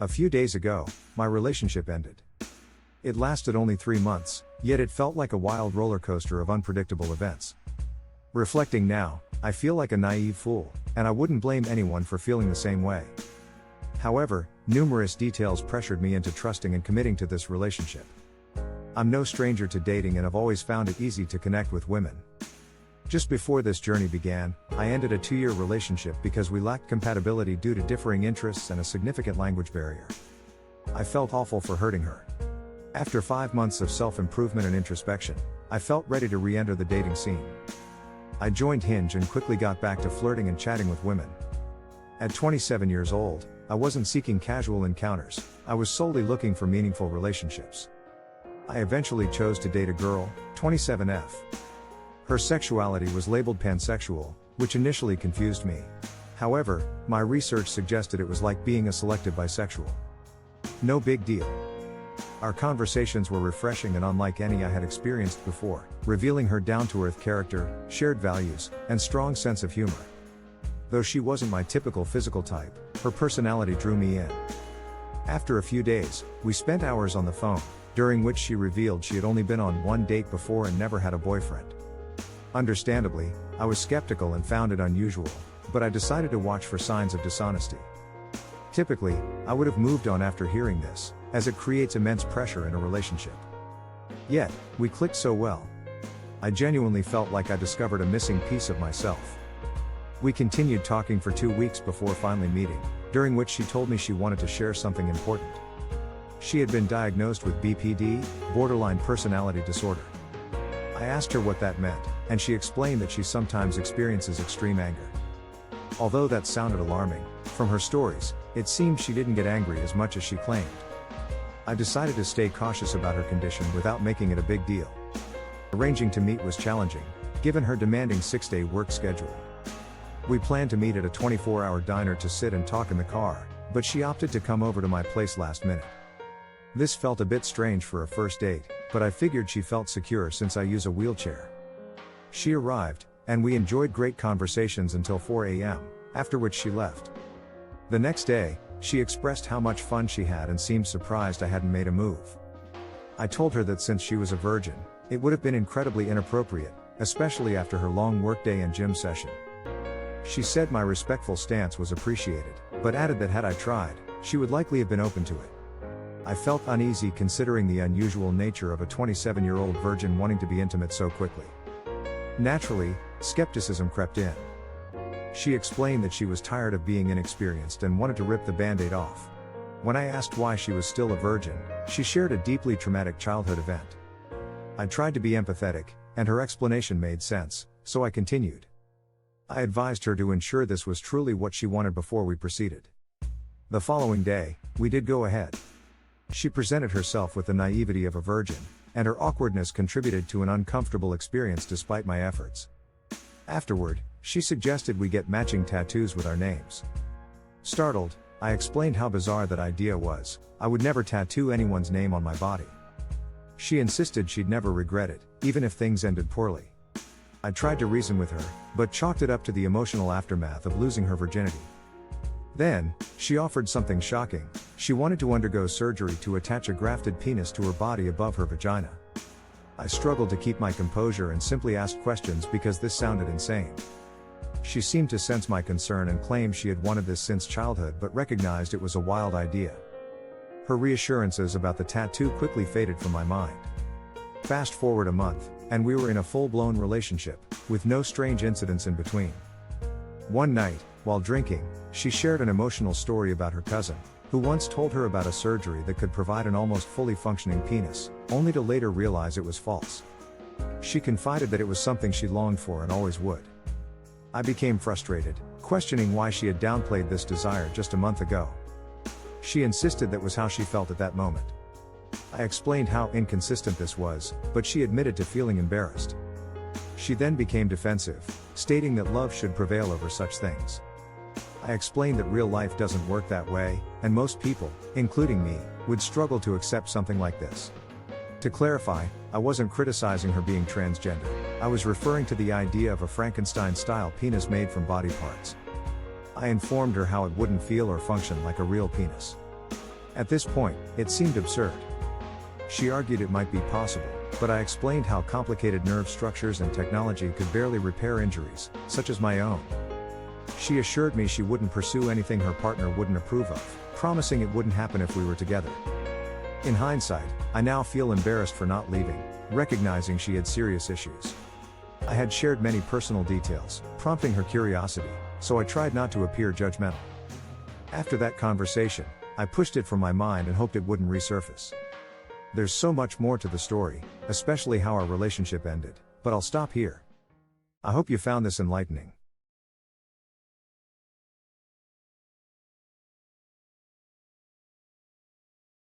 A few days ago, my relationship ended. It lasted only 3 months, yet it felt like a wild roller coaster of unpredictable events. Reflecting now, I feel like a naive fool, and I wouldn't blame anyone for feeling the same way. However, numerous details pressured me into trusting and committing to this relationship. I'm no stranger to dating and have always found it easy to connect with women. Just before this journey began, I ended a 2-year relationship because we lacked compatibility due to differing interests and a significant language barrier. I felt awful for hurting her. After 5 months of self-improvement and introspection, I felt ready to re-enter the dating scene. I joined Hinge and quickly got back to flirting and chatting with women. At 27 years old, I wasn't seeking casual encounters, I was solely looking for meaningful relationships. I eventually chose to date a girl, 27F. Her sexuality was labeled pansexual, which initially confused me. However, my research suggested it was like being a selective bisexual. No big deal. Our conversations were refreshing and unlike any I had experienced before, revealing her down-to-earth character, shared values, and strong sense of humor. Though she wasn't my typical physical type, her personality drew me in. After a few days, we spent hours on the phone, during which she revealed she had only been on one date before and never had a boyfriend. Understandably, I was skeptical and found it unusual, but I decided to watch for signs of dishonesty. Typically, I would have moved on after hearing this, as it creates immense pressure in a relationship. Yet, we clicked so well. I genuinely felt like I discovered a missing piece of myself. We continued talking for 2 weeks before finally meeting, during which she told me she wanted to share something important. She had been diagnosed with BPD, borderline personality disorder. I asked her what that meant, and she explained that she sometimes experiences extreme anger. Although that sounded alarming, from her stories, it seemed she didn't get angry as much as she claimed. I decided to stay cautious about her condition without making it a big deal. Arranging to meet was challenging, given her demanding 6-day work schedule. We planned to meet at a 24-hour diner to sit and talk in the car, but she opted to come over to my place last minute. This felt a bit strange for a first date, but I figured she felt secure since I use a wheelchair. She arrived, and we enjoyed great conversations until 4 a.m., after which she left. The next day, she expressed how much fun she had and seemed surprised I hadn't made a move. I told her that since she was a virgin, it would have been incredibly inappropriate, especially after her long workday and gym session. She said my respectful stance was appreciated, but added that had I tried, she would likely have been open to it. I felt uneasy considering the unusual nature of a 27-year-old virgin wanting to be intimate so quickly. Naturally, skepticism crept in. She explained that she was tired of being inexperienced and wanted to rip the band-aid off. When I asked why she was still a virgin, she shared a deeply traumatic childhood event. I tried to be empathetic, and her explanation made sense, so I continued. I advised her to ensure this was truly what she wanted before we proceeded. The following day, we did go ahead. She presented herself with the naivety of a virgin, and her awkwardness contributed to an uncomfortable experience despite my efforts. Afterward, she suggested we get matching tattoos with our names. Startled, I explained how bizarre that idea was. I would never tattoo anyone's name on my body. She insisted she'd never regret it, even if things ended poorly. I tried to reason with her, but chalked it up to the emotional aftermath of losing her virginity. Then, she offered something shocking. She wanted to undergo surgery to attach a grafted penis to her body above her vagina. I struggled to keep my composure and simply asked questions because this sounded insane. She seemed to sense my concern and claimed she had wanted this since childhood but recognized it was a wild idea. Her reassurances about the tattoo quickly faded from my mind. Fast forward a month, and we were in a full-blown relationship, with no strange incidents in between. One night, while drinking, she shared an emotional story about her cousin, who once told her about a surgery that could provide an almost fully functioning penis, only to later realize it was false. She confided that it was something she longed for and always would. I became frustrated, questioning why she had downplayed this desire just a month ago. She insisted that was how she felt at that moment. I explained how inconsistent this was, but she admitted to feeling embarrassed. She then became defensive, stating that love should prevail over such things. I explained that real life doesn't work that way, and most people, including me, would struggle to accept something like this. To clarify, I wasn't criticizing her being transgender. I was referring to the idea of a Frankenstein-style penis made from body parts. I informed her how it wouldn't feel or function like a real penis. At this point, it seemed absurd. She argued it might be possible, but I explained how complicated nerve structures and technology could barely repair injuries, such as my own. She assured me she wouldn't pursue anything her partner wouldn't approve of, promising it wouldn't happen if we were together. In hindsight, I now feel embarrassed for not leaving, recognizing she had serious issues. I had shared many personal details, prompting her curiosity, so I tried not to appear judgmental. After that conversation, I pushed it from my mind and hoped it wouldn't resurface. There's so much more to the story, especially how our relationship ended, but I'll stop here. I hope you found this enlightening.